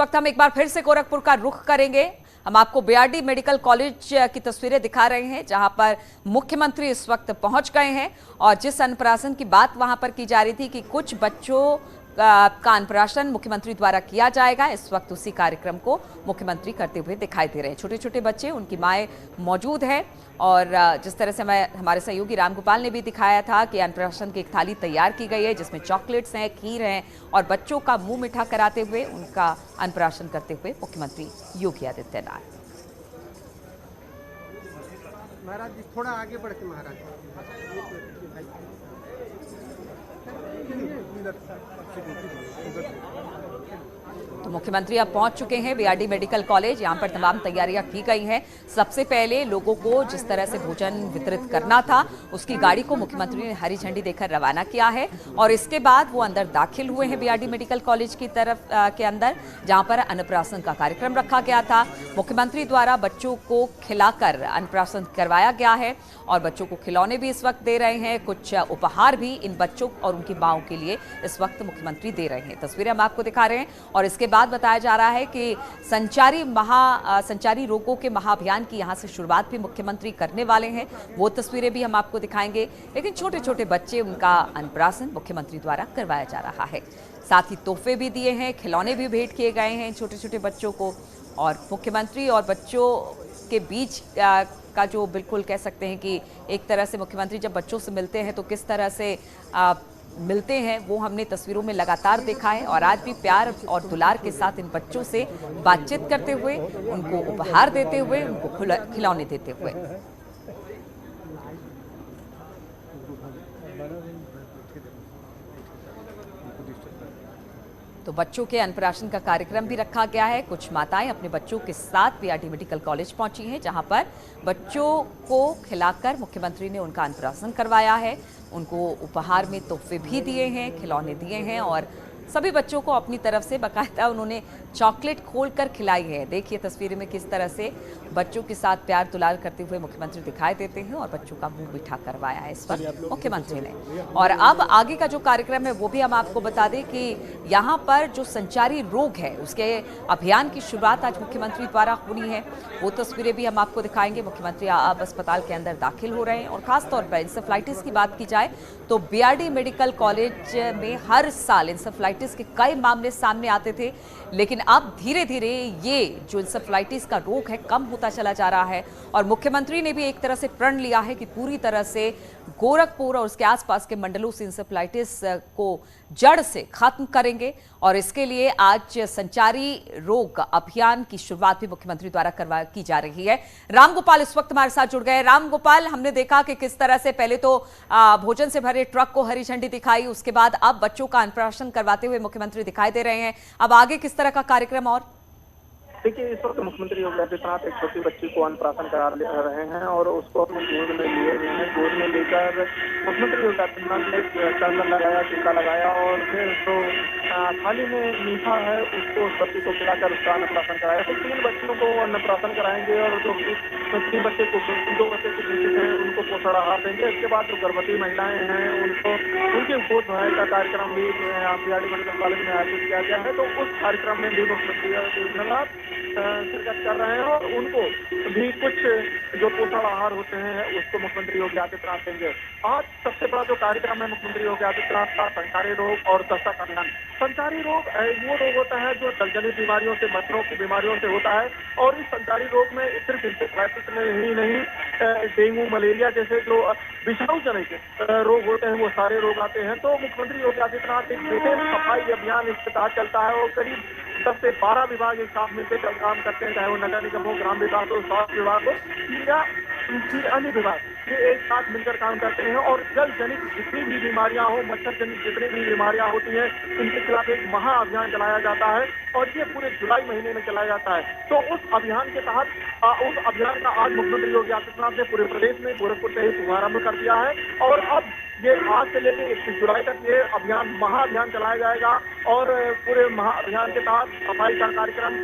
वक्त हम एक बार फिर से गोरखपुर का रुख करेंगे। हम आपको बीआरडी मेडिकल कॉलेज की तस्वीरें दिखा रहे हैं, जहां पर मुख्यमंत्री इस वक्त पहुंच गए हैं और जिस अन्नप्राशन की बात वहां पर की जा रही थी कि कुछ बच्चों का अन्नप्राशन मुख्यमंत्री द्वारा किया जाएगा, इस वक्त उसी कार्यक्रम को मुख्यमंत्री करते हुए दिखाई दे रहे हैं। छोटे छोटे बच्चे, उनकी माएँ मौजूद है और जिस तरह से हमारे सहयोगी रामगोपाल ने भी दिखाया था कि अन्नप्राशन की एक थाली तैयार की गई है जिसमें चॉकलेट्स हैं, खीर हैं और बच्चों का मुंह मीठा कराते हुए उनका अन्नप्राशन करते हुए मुख्यमंत्री योगी आदित्यनाथ। महाराज जी थोड़ा आगे बढ़ के महाराज। तो मुख्यमंत्री अब पहुंच चुके हैं बीआरडी मेडिकल कॉलेज। यहां पर तमाम तैयारियां की गई हैं। सबसे पहले लोगों को जिस तरह से भोजन वितरित करना था, उसकी गाड़ी को मुख्यमंत्री ने हरी झंडी देकर रवाना किया है और इसके बाद वो अंदर दाखिल हुए हैं बीआरडी मेडिकल कॉलेज की तरफ के अंदर, जहां पर अन्नप्राशन का कार्यक्रम रखा गया था। मुख्यमंत्री द्वारा बच्चों को खिलाकर अन्नप्राशन करवाया गया है और बच्चों को खिलौने भी इस वक्त दे रहे हैं। कुछ उपहार भी इन बच्चों और उनकी माओं के लिए इस वक्त मुख्यमंत्री दे रहे हैं। तस्वीरें हम आपको दिखा रहे हैं और इसके बाद बताया जा रहा है कि संचारी रोगों के महाअभियान की यहां से शुरुआत भी मुख्यमंत्री करने वाले हैं। वो तस्वीरें भी हम आपको दिखाएंगे। लेकिन छोटे छोटे बच्चे, उनका अन्नप्राशन मुख्यमंत्री द्वारा करवाया जा रहा है। साथ ही तोहफे भी दिए हैं, खिलौने भी भेंट किए गए हैं छोटे छोटे बच्चों को। और मुख्यमंत्री और बच्चों के बीच का जो बिल्कुल कह सकते हैं कि एक तरह से मुख्यमंत्री जब बच्चों से मिलते हैं तो किस तरह से मिलते हैं, वो हमने तस्वीरों में लगातार देखा है। और आज भी प्यार और दुलार के साथ इन बच्चों से बातचीत करते हुए, उनको उपहार देते हुए, उनको खिलौने देते हुए। तो बच्चों के अन्नप्राशन का कार्यक्रम भी रखा गया है। कुछ माताएं अपने बच्चों के साथ बीआरडी मेडिकल कॉलेज पहुंची हैं, जहां पर बच्चों को खिलाकर मुख्यमंत्री ने उनका अन्नप्राशन करवाया है। उनको उपहार में तोहफे भी दिए हैं, खिलौने दिए हैं और सभी बच्चों को अपनी तरफ से बाकायदा उन्होंने चॉकलेट खोलकर खिलाई है। देखिए तस्वीर में किस तरह से बच्चों के साथ प्यार दुलार करते हुए मुख्यमंत्री दिखाई देते हैं और बच्चों का मुंह मीठा करवाया है इस वक्त मुख्यमंत्री ने। और अब आगे का जो कार्यक्रम है वो भी हम आपको बता दें कि यहाँ पर जो संचारी रोग है उसके अभियान की शुरुआत आज मुख्यमंत्री द्वारा होनी है। वो तस्वीरें भी हम आपको दिखाएंगे। मुख्यमंत्री अब अस्पताल के अंदर दाखिल हो रहे हैं और खासतौर पर इंसेफ्लाइटिस की बात की जाए तो बीआरडी मेडिकल कॉलेज में हर साल इंसेफ्लाइटिस के कई मामले सामने आते थे, लेकिन अब धीरे धीरे ये जो इंसेफ्लाइटिस का रोग है कम होता चला जा रहा है। और मुख्यमंत्री ने भी एक तरह से प्रण लिया है कि पूरी तरह से गोरखपुर और उसके आसपास के मंडलों से इंसेफ्लाइटिस को जड़ से खत्म करेंगे और इसके लिए आज संचारी रोग अभियान की शुरुआत भी मुख्यमंत्री द्वारा की जा रही है। रामगोपाल इस वक्त हमारे साथ जुड़ गए। रामगोपाल, हमने देखा कि किस तरह से पहले तो भोजन से भरे ट्रक को हरी झंडी दिखाई, उसके बाद अब बच्चों का अन्नप्राशन करवाते हुए मुख्यमंत्री दिखाई दे रहे हैं। अब आगे किस तरह का कार्यक्रम? और देखिए, इस वक्त मुख्यमंत्री योगी आदित्यनाथ एक छोटी बच्ची को अन्नप्राशन करा रहे हैं और उसको अपने गोद में लिए हुए हैं। गोद में लेकर मुख्यमंत्री योगी आदित्यनाथ ने चंदन लगाया, टीका लगाया और फिर जो थाली में मीठा है उसको उस बच्ची को खिलाकर उसका अन्नप्राशन कराया। तो 3 बच्चों को अन्नप्राशन कराएंगे और जो 3 बच्चे को 2 बच्चे के बेटे हैं उनको पोषण आहार देंगे। इसके बाद जो गर्भवती महिलाएं हैं उनको उनके गोद भराई का कार्यक्रम भी बीआरडी मेडिकल कॉलेज में आयोजित किया गया है। तो उस कार्यक्रम में भी मुख्यमंत्री शिरकत कर रहे हैं और उनको भी कुछ जो पोषण आहार होते हैं उसको मुख्यमंत्री योगी आदित्यनाथ देंगे। आज सबसे बड़ा जो कार्यक्रम है मुख्यमंत्री योगी आदित्यनाथ का संचारी रोग और दस्तक अभियान। संचारी रोग वो रोग होता है जो जलजनित बीमारियों से, मच्छरों की बीमारियों से होता है और इस संचारी रोग में सिर्फ इंसेफ्लाइटिस में ही नहीं, डेंगू, मलेरिया जैसे जो विषाणु जनित रोग होते हैं वो सारे रोग आते हैं। तो मुख्यमंत्री योगी आदित्यनाथ एक विशेष सफाई अभियान इसके तहत चलता है और करीब 10 से 12 विभाग एक साथ मिलकर काम करते हैं, चाहे वो नगर निगम हो, ग्राम विभाग हो, स्वास्थ्य विभाग हो या अन्य विभाग, ये एक साथ मिलकर काम करते हैं और जल जनित जितनी भी बीमारियां हो, मच्छर जनित जितनी भी बीमारियां होती हैं, इनके खिलाफ एक महा अभियान चलाया जाता है और ये पूरे जुलाई महीने में चलाया जाता है। तो उस अभियान के तहत उस अभियान का आज मुख्यमंत्री योगी आदित्यनाथ ने पूरे प्रदेश में गोरखपुर से ही शुभारंभ कर दिया है और अब ये आज से लेकर 21 जुलाई तक ये अभियान महाअभियान चलाया जाएगा और पूरे महाअभियान के तहत सफाई का कार्यक्रम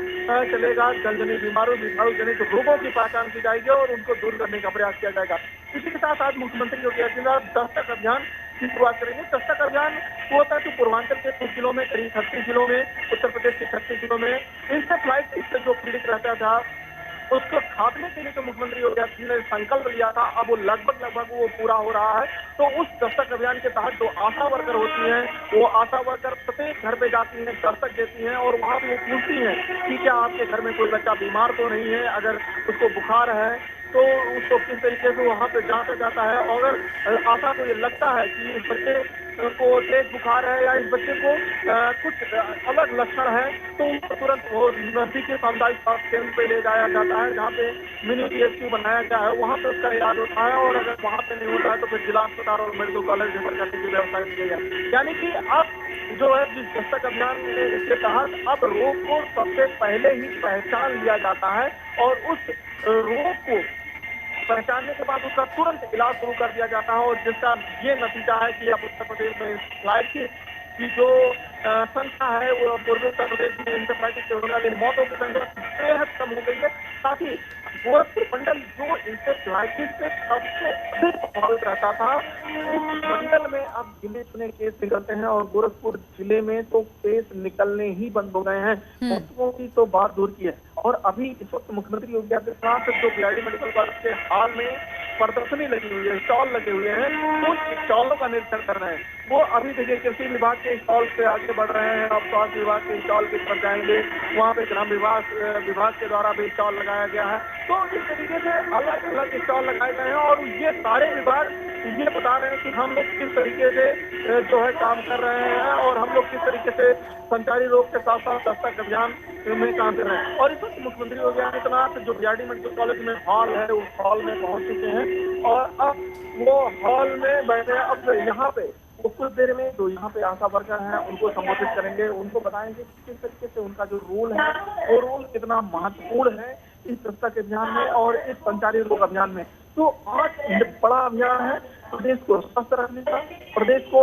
चलेगा। जलजनित बीमारियों, विषाणु जनित रोगों की पहचान की जाएगी और उनको दूर करने का प्रयास किया जाएगा। इसी के साथ आज मुख्यमंत्री योगी आदित्यनाथ दस्तक अभियान की शुरुआत करेंगे। दस्तक अभियान वो होता है कि पूर्वांचल के कुछ जिलों में, करीब 36 जिलों में, उत्तर प्रदेश के 36 जिलों में इंसेफ्लाइटिस से जो पीड़ित रहता था उसको खात्मे के लिए जो मुख्यमंत्री योगी आदित्यनाथ ने संकल्प लिया था, अब वो लगभग वो पूरा हो रहा है। तो उस दस्तक अभियान के तहत जो आशा वर्कर होती हैं, वो आशा वर्कर प्रत्येक घर पे जाती हैं, दस्तक देती हैं और वहां पे वो पूछती हैं कि क्या आपके घर में कोई बच्चा बीमार तो नहीं है, अगर उसको बुखार है तो उसको किस तरीके से वहां पे जांचा जाता है। और अगर आशा को ये लगता है कि इस बच्चे को तेज बुखार है या इस बच्चे को कुछ अलग लक्षण है, तो उसको तुरंत वो नजदीकी सामुदायिक स्वास्थ्य केंद्र पे ले जाया जाता है, जहाँ पे मिनी PHQ बनाया गया है, वहाँ पे उसका इलाज होता है। और अगर वहाँ पे नहीं होता है तो फिर जिला अस्पताल और मेडिकल कॉलेज रेफर करने की व्यवस्था की गई है। यानी कि अब जो है जिस दस्तक अभियान के तहत अब रोग को सबसे पहले ही पहचान लिया जाता है और उस रोग को पहचानने के बाद उसका तुरंत इलाज शुरू कर दिया जाता है। और जिसका ये नतीजा है कि अब उत्तर प्रदेश में फ्लाइट की जो संख्या है वो पूर्वी उत्तर प्रदेश में इंसेफ्लाइटिस से होने वाली मौतों की संख्या बेहद कम हो गई है। साथ ही गोरखपुर मंडल जो इंसेफ्लाइटिस से सबसे अधिक प्रभावित रहता था, उस मंडल में अब गिने चुने केस निकलते हैं और गोरखपुर जिले में तो केस निकलने ही बंद हो गए हैं। मौतों की तो बात दूर की है। और अभी इस वक्त मुख्यमंत्री योगी आदित्यनाथ जो बीआरडी मेडिकल कॉलेज के हाल में प्रदर्शनी लगी हुई है, स्टॉल लगे हुए हैं, उन स्टॉलों का निरीक्षण कर रहे हैं। वो अभी देखिए कृषि विभाग के स्टॉल से आगे बढ़ रहे हैं, अब स्वास्थ्य विभाग के स्टॉल की तरफ जाएंगे, वहाँ पे ग्राम विभाग के द्वारा भी स्टॉल लगाया गया है। तो इस तरीके से अलग अलग स्टॉल लगाए गए हैं और ये सारे विभाग ये बता रहे हैं कि हम लोग किस तरीके से जो है काम कर रहे हैं और हम लोग किस तरीके से संचारी रोग के साथ साथ दस्तक अभियान में काम कर रहे हैं। और इस वक्त मुख्यमंत्री योगी आदित्यनाथ जो बीआरडी मेडिकल कॉलेज में हॉल है, उस हॉल में पहुंच चुके हैं और अब वो हॉल में बैठे। अब यहाँ पे वो कुछ देर में जो यहाँ पे आशा वर्कर हैं उनको संबोधित करेंगे, उनको बताएंगे कि किस तरीके से उनका जो रोल है वो रोल कितना महत्वपूर्ण है इस दस्तक अभियान में और इस संचारी रोग अभियान में। तो आज ये बड़ा अभियान है प्रदेश को स्वस्थ रखने का, प्रदेश को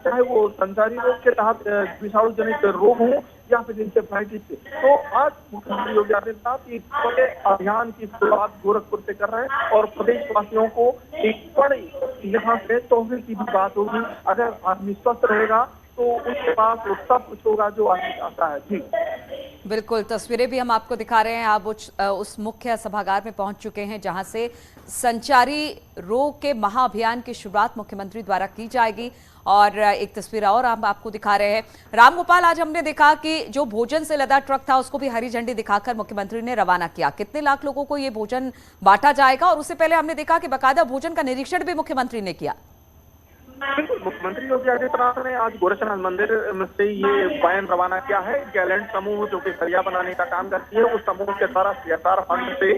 चाहे वो संचारी रोग के तहत विषाणु जनित रोग हो या फिर इंसेफ्लाइटिस से। तो आज मुख्यमंत्री योगी आदित्यनाथ एक बड़े अभियान की शुरुआत गोरखपुर से कर रहे हैं और प्रदेशवासियों को एक बड़ी यहाँ से तोहफे की भी बात होगी। अगर आदमी स्वस्थ रहेगा तो उसके पास वो सब कुछ होगा जो आदमी चाहता है। जी बिल्कुल, तस्वीरें भी हम आपको दिखा रहे हैं। आप उस मुख्य सभागार में पहुंच चुके हैं जहां से संचारी रोग के महाअभियान की शुरुआत मुख्यमंत्री द्वारा की जाएगी। और एक तस्वीर और हम आपको दिखा रहे हैं। रामगोपाल, आज हमने देखा कि जो भोजन से लदा ट्रक था उसको भी हरी झंडी दिखाकर मुख्यमंत्री ने रवाना किया। कितने लाख लोगों को ये भोजन बांटा जाएगा? और उससे पहले हमने देखा कि बाकायदा भोजन का निरीक्षण भी मुख्यमंत्री ने किया। बिल्कुल, मुख्यमंत्री योगी आदित्यनाथ ने आज गोरखनाथ मंदिर से ये वैन रवाना किया है। गैलेंट समूह जो कि सरिया बनाने का काम करती है, उस समूह के द्वारा CSR फंड से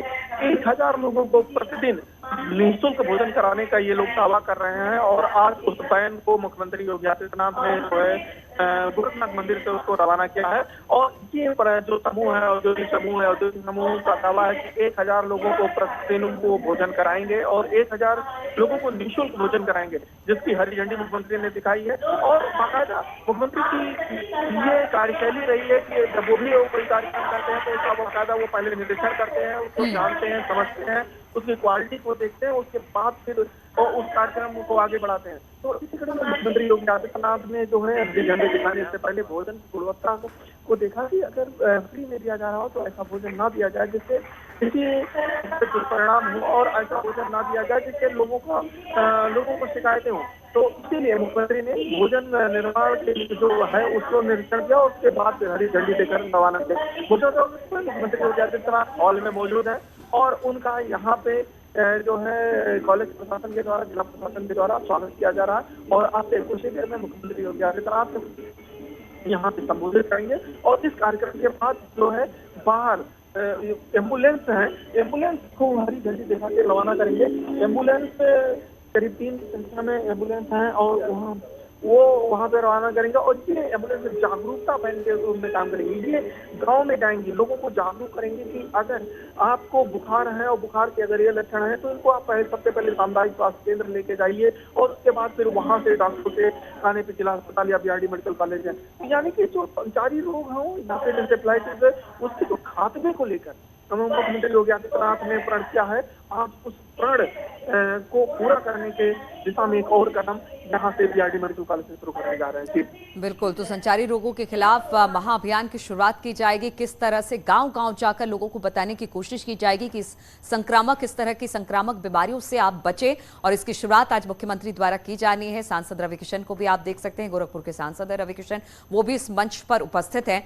1000 लोगों को प्रतिदिन निःशुल्क भोजन कराने का ये लोग दावा कर रहे हैं। और आज उस वैन को मुख्यमंत्री योगी आदित्यनाथ ने जो है गोरखनाथ मंदिर से उसको रवाना किया है। और ये जो समूह है, औद्योगिक समूह का दावा है कि 1000 लोगों को प्रतिदिन उनको भोजन कराएंगे और 1000 लोगों को निःशुल्क भोजन कराएंगे, जिसकी हरी झंडी मुख्यमंत्री ने दिखाई है। और बाकायदा मुख्यमंत्री की ये कार्यशैली रही है कि जब वो भी कोई कार्यक्रम करते हैं तो उसका बाकायदा वो पहले निरीक्षण करते हैं, उसको जानते हैं, समझते हैं, उसकी क्वालिटी को देखते हैं, उसके बाद फिर उस कार्यक्रम को आगे बढ़ाते हैं। तो इसी कड़ी में मुख्यमंत्री योगी आदित्यनाथ ने जो है हरी झंडी दिखाने से पहले भोजन की गुणवत्ता को देखा कि अगर फ्री में दिया जा रहा हो तो ऐसा भोजन ना दिया जाए जिससे किसी दुष्परिणाम हो और ऐसा भोजन ना दिया जाए जिससे लोगों को शिकायतें हों। तो इसीलिए मुख्यमंत्री ने भोजन निर्माण के जो है उसको निरीक्षण किया और उसके बाद हरी झंडी देकर रवाना किया। मुख्यमंत्री योगी आदित्यनाथ हॉल में मौजूद है और उनका यहाँ पे जो है कॉलेज प्रशासन के द्वारा, जिला प्रशासन के द्वारा स्वागत किया जा रहा है। और आज से कुछ ही देर में मुख्यमंत्री योगी आदित्यनाथ यहाँ पे संबोधित करेंगे और इस कार्यक्रम के बाद जो है बाहर एम्बुलेंस है, एम्बुलेंस को हरी झंडी दिखा के रवाना करेंगे। एम्बुलेंस करीब 3 की संख्या में एम्बुलेंस हैं और वहाँ पे रवाना करेंगे। और ये एम्बुलेंस जागरूकता पहन के रूप में काम करेंगे। ये गांव में जाएंगी, लोगों को जागरूक करेंगे कि अगर आपको बुखार है और बुखार के अगर ये लक्षण है तो इनको आप सबसे पहले सामुदायिक स्वास्थ्य केंद्र लेके जाइए और उसके बाद फिर वहाँ से डॉक्टर के खाने पे जिला अस्पताल या बीआरडी मेडिकल कॉलेज है। यानी कि जो संचारी रोग हो या फिर इंसेफ्लाइटिस है उसके जो खात्मे को लेकर मुख्यमंत्री योगी आदित्यनाथ ने प्रण किया है आज उस प्रण को पूरा करने के दिशा में एक और कदम यहाँ से बीआरडी मेडिकल कॉलेज से शुरू करने जा रहे हैं। जी बिल्कुल, तो संचारी रोगों के खिलाफ महाअभियान की शुरुआत की जाएगी। किस तरह से गांव-गांव जाकर लोगों को बताने की कोशिश की जाएगी कि इस तरह की संक्रामक बीमारियों से आप बचें, और इसकी शुरुआत आज मुख्यमंत्री द्वारा की जानी है। सांसद रवि किशन को भी आप देख सकते हैं, गोरखपुर के सांसद है रवि किशन, वो भी इस मंच पर उपस्थित हैं।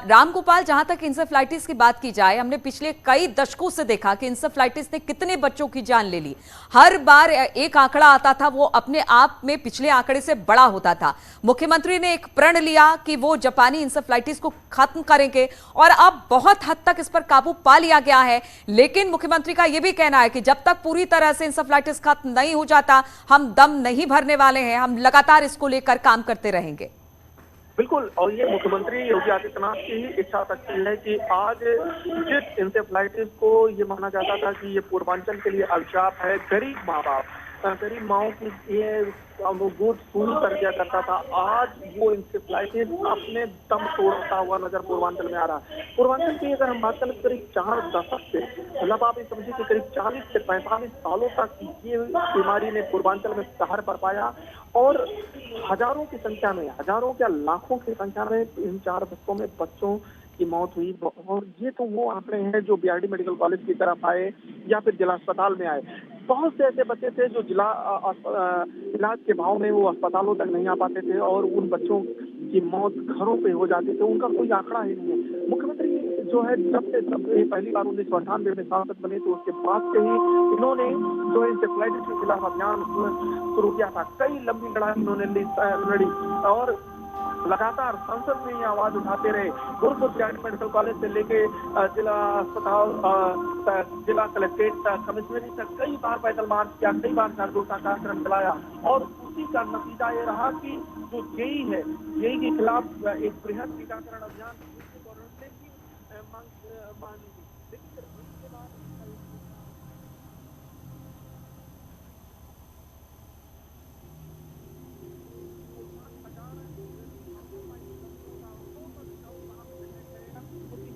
रामगोपाल, जहां तक इंसेफ्लाइटिस की बात की जाए, हमने पिछले कई दशकों से देखा कि इंसेफ्लाइटिस ने कितने बच्चों की जान ले ली। हर बार एक आंकड़ा आता था, वो अपने आप में पिछले आंकड़े से बड़ा होता था। मुख्यमंत्री ने एक प्रण लिया कि वो जापानी इंसेफ्लाइटिस को खत्म करेंगे, और अब बहुत हद तक इस पर काबू पा लिया गया है। लेकिन मुख्यमंत्री का यह भी कहना है कि जब तक पूरी तरह से इंसेफ्लाइटिस खत्म नहीं हो जाता, हम दम नहीं भरने वाले हैं, हम लगातार इसको लेकर काम करते रहेंगे। बिल्कुल, और ये मुख्यमंत्री योगी आदित्यनाथ की ही इच्छा शक्ति है कि आज जिस इंसेफ्लाइटिस को ये माना जाता था कि ये पूर्वांचल के लिए अभिशाप है, गरीब माँ बाप, गरीब माओ की ये वो दूध शुरू कर दिया करता था, आज वो इंसेफ्लाइटिस अपने दम तोड़ता हुआ नजर पूर्वांचल में आ रहा है। पूर्वांचल की अगर हम बात करें करीब 4 दशक से, मतलब आप ये समझिए कि करीब 40 से 45 सालों तक ये बीमारी ने पूर्वांचल में कहर बरपाया, और हजारों की संख्या में, हजारों क्या लाखों की संख्या में इन 4 दशकों में बच्चों की मौत हुई। और ये तो वो आंकड़े हैं जो बीआरडी मेडिकल कॉलेज की तरफ आए या फिर जिला अस्पताल में आए। बहुत से ऐसे बच्चे थे जो जिला इलाज के भाव में वो अस्पतालों तक नहीं आ पाते थे, और उन बच्चों की मौत घरों पे हो जाती थी, उनका कोई आंकड़ा ही नहीं है। मुख्यमंत्री जो है जब पहली बार 1998 में सांसद बने, तो उसके बाद से ही इन्होंने जो इंसेफ्लाइटिस के खिलाफ अभियान शुरू किया था। कई लंबी लड़ाई इन्होंने लड़ी, और लगातार संसद में ये आवाज उठाते रहे। गोरखपुर बीआरडी मेडिकल कॉलेज से लेके जिला अस्पताल, जिला कलेक्ट्रेट तक, कमिश्नरी तक कई बार पैदल मार्च किया, कई बार झाड़ू का कार्यक्रम चलाया, और उसी का नतीजा ये रहा कि जो जेई है, जेई के खिलाफ एक बृहद टीकाकरण अभियान मांगी थी। लेकिन उसके बाद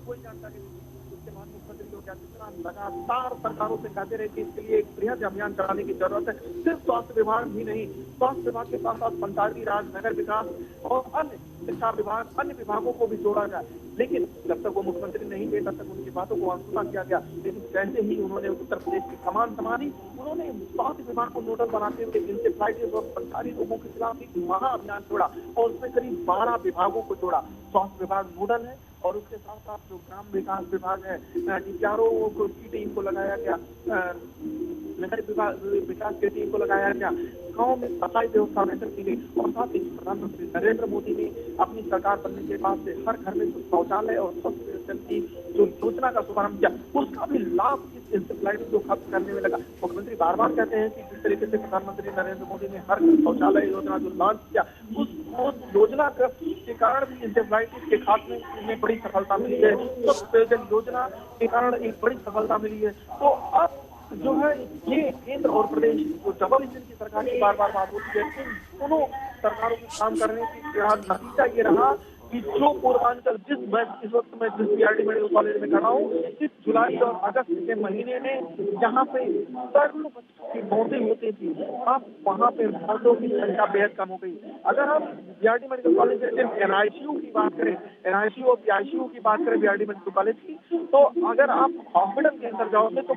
कोई जानकारी नहीं। उसके बाद मुख्यमंत्री योगी आदित्यनाथ लगातार सरकारों से कहते रहे कि इसके लिए एक बृहद अभियान चलाने की जरूरत है। सिर्फ स्वास्थ्य विभाग ही नहीं, स्वास्थ्य विभाग के साथ साथ पंचायती राज, नगर विकास और अन्य शिक्षा विभाग, अन्य विभागों को भी जोड़ा जाए। लेकिन जब तक वो मुख्यमंत्री नहीं थे, तब तक उनकी बातों को अनसुना किया गया। लेकिन जैसे ही उन्होंने उत्तर प्रदेश की कमान संभाली, उन्होंने स्वास्थ्य विभाग को नोडल बनाते हुए इंसेफ्लाइटिस और संचारी रोगों के खिलाफ एक महाअभियान छोड़ा, और उसमें करीब 12 विभागों को जोड़ा। स्वास्थ्य विभाग नोडल है, और उसके साथ साथ जो ग्राम विकास विभाग है, DPRO को की टीम को लगाया गया, नगर विकास की टीम को लगाया गया, गाँव में सफाई व्यवस्था बेहतर की गई, और साथ ही प्रधानमंत्री नरेंद्र मोदी ने अपनी सरकार बनने के बाद से हर घर में शौचालय और स्वच्छ जल की जो योजना का शुभारंभ किया, उसका भी लाभ इस इंसेफ्लाइटिस को खत्म करने में लगा। मुख्यमंत्री बार बार कहते हैं कि जिस तरीके से प्रधानमंत्री नरेंद्र मोदी ने हर घर शौचालय योजना जो लॉन्च किया, उस योजना के कारण भी इंसेफ्लाइटिस के खात्मे में बड़ी सफलता मिली है। स्वच्छ पेयजल योजना के कारण एक बड़ी सफलता मिली है। तो अब जो है ये केंद्र और प्रदेश जो डबल इंजन की सरकार की बार बार बात होती है, इन दोनों सरकारों के काम करने की नतीजा ये रहा कि जो पूर्वांचल इस वक्त मैं जिस बीआरडी मेडिकल कॉलेज में खड़ा हूँ, इस जुलाई और अगस्त के महीने में जहाँ पे सैकड़ों बच्चों की मौतें होती थी, अब वहाँ पे मौतों की संख्या बेहद कम हो गई। अगर हम बीआरडी मेडिकल कॉलेज में सिर्फ NICU की बात करें, NICU और PICU की बात करें बीआरडी मेडिकल कॉलेज की, तो अगर आप हॉस्पिटल के अंदर जाओगे तो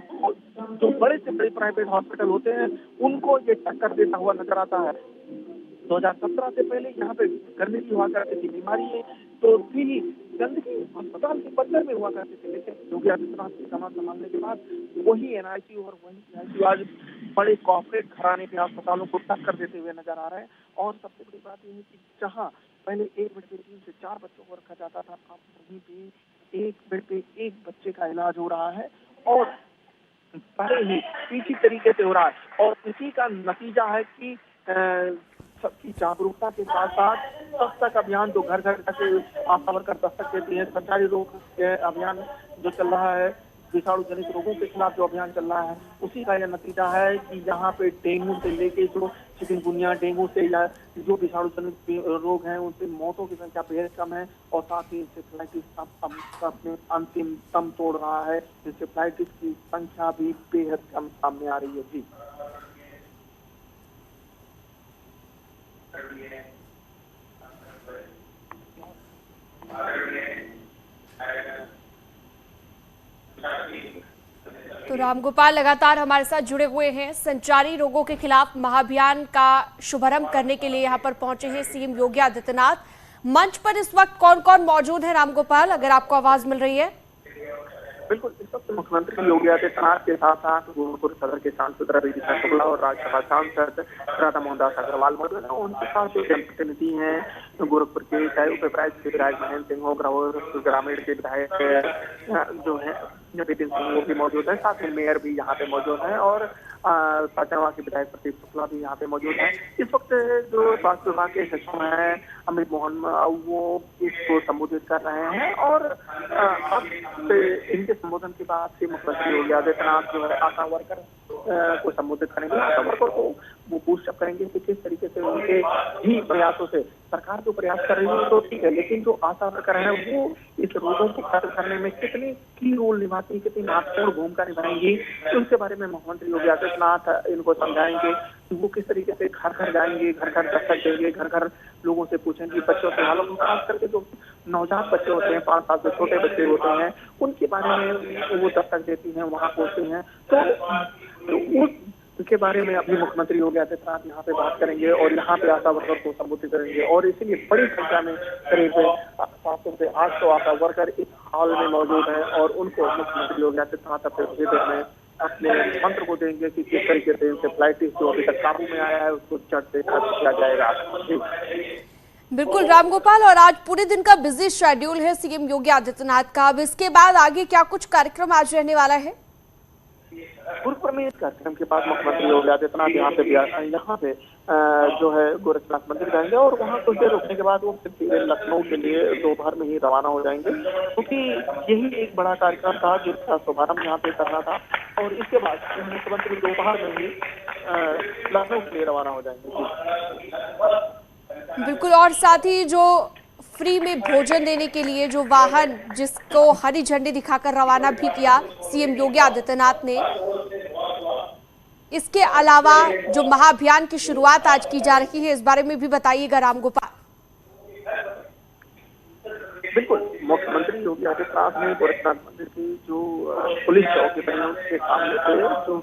जो बड़े से बड़े प्राइवेट हॉस्पिटल होते हैं, उनको ये टक्कर देता हुआ नजर आता है। 2017 से पहले यहाँ पे गंदगी हुआ करती थी, बीमारी में तो थी ही, गंदगी अस्पताल के परिसर में हुआ करती थी। लेकिन योगी आदित्यनाथ की कमान संभालने के बाद वही NICU और वही PICU आज बड़े कॉर्पोरेट घराने के अस्पतालों को टक्कर देते हुए नजर आ रहे हैं। और सबसे बड़ी बात यह है कि जहाँ पहले एक बेड पे 3 से 4 बच्चों को रखा जाता था, अब वहीं पे एक बेड पे एक बच्चे का इलाज हो रहा है, और बड़े ही इसी तरीके से हो रहा है। और इसी का नतीजा है कि सबकी जागरूकता के साथ साथ दस्तक अभियान जो घर घर जाके आशा वर्कर दस्तक देती है, संचारी रोग के अभियान जो चल रहा है, विषाणु जनित रोगों के खिलाफ जो अभियान चल रहा है, उसी का यह नतीजा है कि यहाँ पे डेंगू से लेके जो चिकनगुनिया, डेंगू से या जो विषाणु जनित रोग हैं उनसे मौतों की संख्या बेहद कम है और साथ ही इंसेफ्लाइटिस अपने अंतिम दम तोड़ रहा है। इंसेफ्लाइटिस की संख्या भी बेहद कम सामने आ रही है। जी तो रामगोपाल लगातार हमारे साथ जुड़े हुए हैं। संचारी रोगों के खिलाफ महाअभियान का शुभारंभ करने के लिए यहाँ पर पहुंचे हैं सीएम योगी आदित्यनाथ। मंच पर इस वक्त कौन कौन मौजूद है रामगोपाल, अगर आपको आवाज मिल रही है? बिल्कुल, इस वक्त मुख्यमंत्री योगी आदित्यनाथ के साथ साथ गोरखपुर सदर के सांसद रवि किशन शुक्ला और राज्यसभा सांसद राधा मोहनदास अग्रवाल मौजूद है। उनके साथ जो जनप्रतिनिधि हैं गोरखपुर के, चाहे उपविधायक के विधायक महेंद्र सिंह हो, ग्रामीण के विधायक जो है नितिन सिंह वो भी मौजूद है, साथ ही मेयर भी यहाँ पे मौजूद है और साचनवा के विधायक प्रदीप शुक्ला भी यहाँ पे मौजूद है। इस वक्त जो स्वास्थ्य विभाग के सचिव हैं अमित मोहन वो इसको संबोधित कर रहे हैं और अब इनके संबोधन के बाद से मुख्यमंत्री योगी आदित्यनाथ जो है आशा वर्कर को संबोधित करेंगे। आशा वर्कर को वो पूछताछ करेंगे कि किस तरीके से उनके ही प्रयासों से सरकार जो प्रयास कर रही है तो ठीक है, लेकिन जो आशा वर्कर है वो इस रोगों को खत्म करने में कितनी की रोल निभाती है, कितनी महत्वपूर्ण भूमिका निभाएंगी, तो उसके बारे में मुख्यमंत्री योगी आदित्यनाथ इनको समझाएंगे कि वो किस तरीके से घर घर जाएंगे, घर घर दस्तक देंगे, घर घर लोगों से पूछेंगे, बच्चों से हालों खास करके जो नवजात बच्चे होते हैं, 5 साल से छोटे बच्चे होते हैं, उनके बारे में वो दस्तक देती हैं, वहाँ पहुंचते हैं। तो उसके बारे में अभी मुख्यमंत्री योगी आदित्यनाथ यहाँ पे बात करेंगे और यहाँ पे आशा वर्कर को संबोधित करेंगे और इसीलिए बड़ी संख्या में करीब 700 से 800 आशा वर्कर इस हॉल में मौजूद हैं और उनको मुख्यमंत्री योगी आदित्यनाथ अपने देर में अपने मंत्र को देंगे कि किस तरीके से इंसेफ्लाइटिस जो अभी तक काबू में आया है उसको जड़ से खत्म किया जाएगा। बिल्कुल रामगोपाल, और आज पूरे दिन का बिजी शेड्यूल है सीएम योगी आदित्यनाथ का। अब इसके बाद आगे क्या कुछ कार्यक्रम आज रहने वाला है? गोरखपुर में इस कार्यक्रम के बाद मुख्यमंत्री योगी आदित्यनाथ यहाँ पे जो है गोरखनाथ मंदिर जाएंगे और वहाँ कुछ देर रुकने के बाद वो फिर लखनऊ के लिए दोपहर में ही रवाना हो जाएंगे, क्योंकि यही एक बड़ा कार्यक्रम था जिसका शुभारंभ यहाँ पे करना था और इसके बाद मुख्यमंत्री दोपहर में ही लखनऊ के लिए रवाना हो जाएंगे। बिल्कुल, और साथ ही जो फ्री में भोजन देने के लिए जो वाहन जिसको हरी झंडी दिखाकर रवाना भी किया सीएम योगी आदित्यनाथ ने, इसके अलावा जो महाअभियान की शुरुआत आज की जा रही है इस बारे में भी बताइएगा रामगोपाल। बिल्कुल, मुख्यमंत्री योगी आदित्यनाथ ने गोरखनाथ मंदिर की जो पुलिस चौकी बनी उसके सामने से जो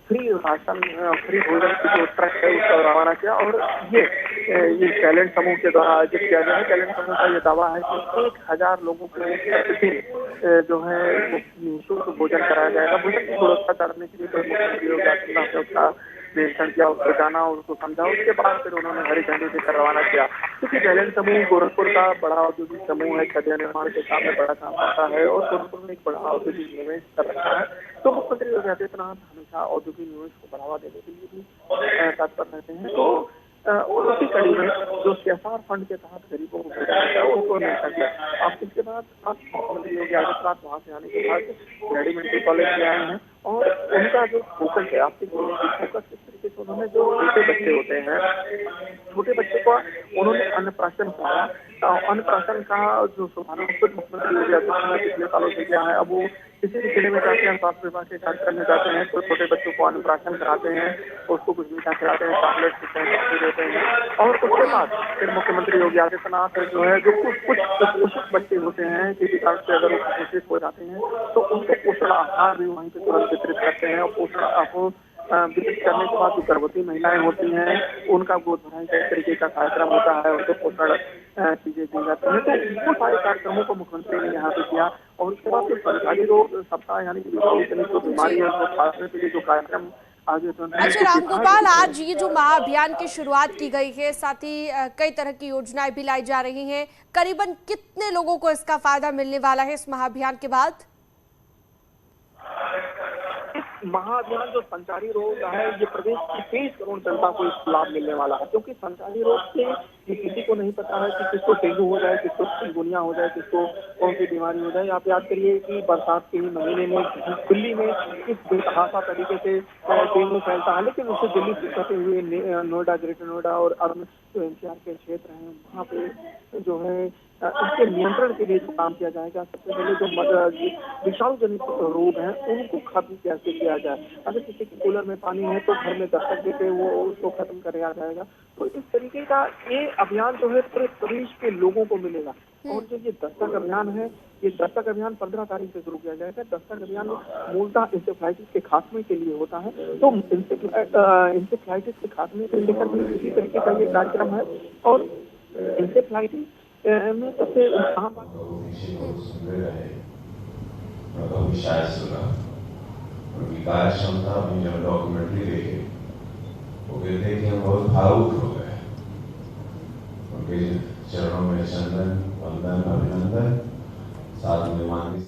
फ्री राशन फ्री भोजन की जो ट्रक है उसका रवाना किया और ये टैलेंट समूह के द्वारा आयोजित किया गया है। टैलेंट समूह का ये दावा है कि 1000 लोगों को प्रतिदिन जो है निःशुल्क भोजन कराया जाएगा। भोजन की गुणवत्ता करने के लिए मुख्यमंत्री योगी आदित्यनाथ ने उसका निरीक्षण किया, उसको जाना, उसको समझा, उसके बाद फिर उन्होंने हरी झंडी देकर रवाना किया। क्योंकि टैलेंट समूह गोरखपुर का बड़ा औद्योगिक समूह है, खदिया निर्माण के काम में बड़ा काम करता है और गोरखपुर में एक बड़ा औद्योगिक निवेश कर रखा है। तो मुख्यमंत्री योगी आदित्यनाथ हमेशा औद्योगिक निवेश को बढ़ावा देने के लिए भी तत्पर रहते हैं। तो उसी कड़ी में जो CSR फंड के तहत गरीबों को उनको नहीं सकते। अब इसके बाद मुख्यमंत्री योगी आदित्यनाथ वहाँ से आने के बाद रेडी मेडिकल कॉलेज में आए हैं और उनका जो फोकस है आर्थिक फोकस किस तरीके से उन्होंने जो छोटे बच्चे होते हैं, छोटे बच्चे को उन्होंने अन्नप्राशन कराया। अन्नप्राशन का जो शुभारंभ खुद मुख्यमंत्री योगी आदित्यनाथ पिछले सालों से किया है। अब वो किसी भी जिले में जाते हैं, स्वास्थ्य विभाग के कार्य करने जाते हैं तो छोटे बच्चों को अन्नप्राशन कराते हैं, उसको कुछ मीठा खिलाते हैं, चॉकलेट देते हैं और उसके बाद फिर मुख्यमंत्री योगी आदित्यनाथ जो है जो कुछ कुपोषित बच्चे होते हैं किसी कारण से अगर वो कुपोषित हो जाते हैं तो उनको पोषण आहार भी वहीं पर तुरंत वितरित करते हैं और पोषण आहार वितरित करने के बाद जो गर्भवती महिलाएं होती हैं उनका गोद भराई का इस तरीके का कार्यक्रम होता है, उनको पोषण चीजें दी जाती हैं। तो बहुत सारे कार्यक्रमों को मुख्यमंत्री ने यहाँ पे किया और उसके बाद जो सरकारी रोग सप्ताह यानी कि जो बीमारी है उसको खाने के लिए जो कार्यक्रम आगे। अच्छा रामगोपाल, आज ये जो महाअभियान की शुरुआत की गई है, साथ ही कई तरह की योजनाएं भी लाई जा रही हैं, करीबन कितने लोगों को इसका फायदा मिलने वाला है इस महाअभियान के बाद? महाअभियान जो संचारी रोग है, ये प्रदेश की 23 करोड़ जनता को इस लाभ मिलने वाला है, क्योंकि संचारी रोग से ये किसी को नहीं पता है कि किसको डेंगू हो जाए, किसको चिकनगुनिया हो जाए, किसको कौन सी बीमारी हो जाए। आप याद करिए कि बरसात के ही महीने में दिल्ली में किस बेतहाशा तरीके से डेंगू फैलता है, लेकिन उससे दिल्ली से सटे हुए नोएडा, ग्रेटर नोएडा और अन्य जो एनसीआर के क्षेत्र हैं, वहाँ पे जो है इसके नियंत्रण के लिए जो काम किया जाएगा। सबसे पहले जो विषाणु जनित रोग हैं उनको खत्म कैसे किया जाए। अगर किसी के कूलर में पानी है तो घर में दस्तक देके वो उसको खत्म कराया जाएगा। तो इस तरीके का ये अभियान जो है पूरे प्रदेश के लोगों को मिलेगा। और जो ये दस्तक अभियान है, ये दस्तक अभियान 15 तारीख से शुरू किया जाएगा। दस्तक अभियान मूलतः इंसेफ्लाइटिस के खात्मे के लिए होता है। तो इंसेफ्लाइटिस के खात्मे को लेकर भी इसी तरीके का ये कार्यक्रम है। और इंसेफ्लाइटिस में सबसे अहम बात उनकी कार्य क्षमता अपनी जब डॉक्यूमेंट्री देखे वो कहते हैं कि हम बहुत भावुक हो गए। उनके चरणों में चंदन, वंदन, अभिनंदन, साथ में मांगी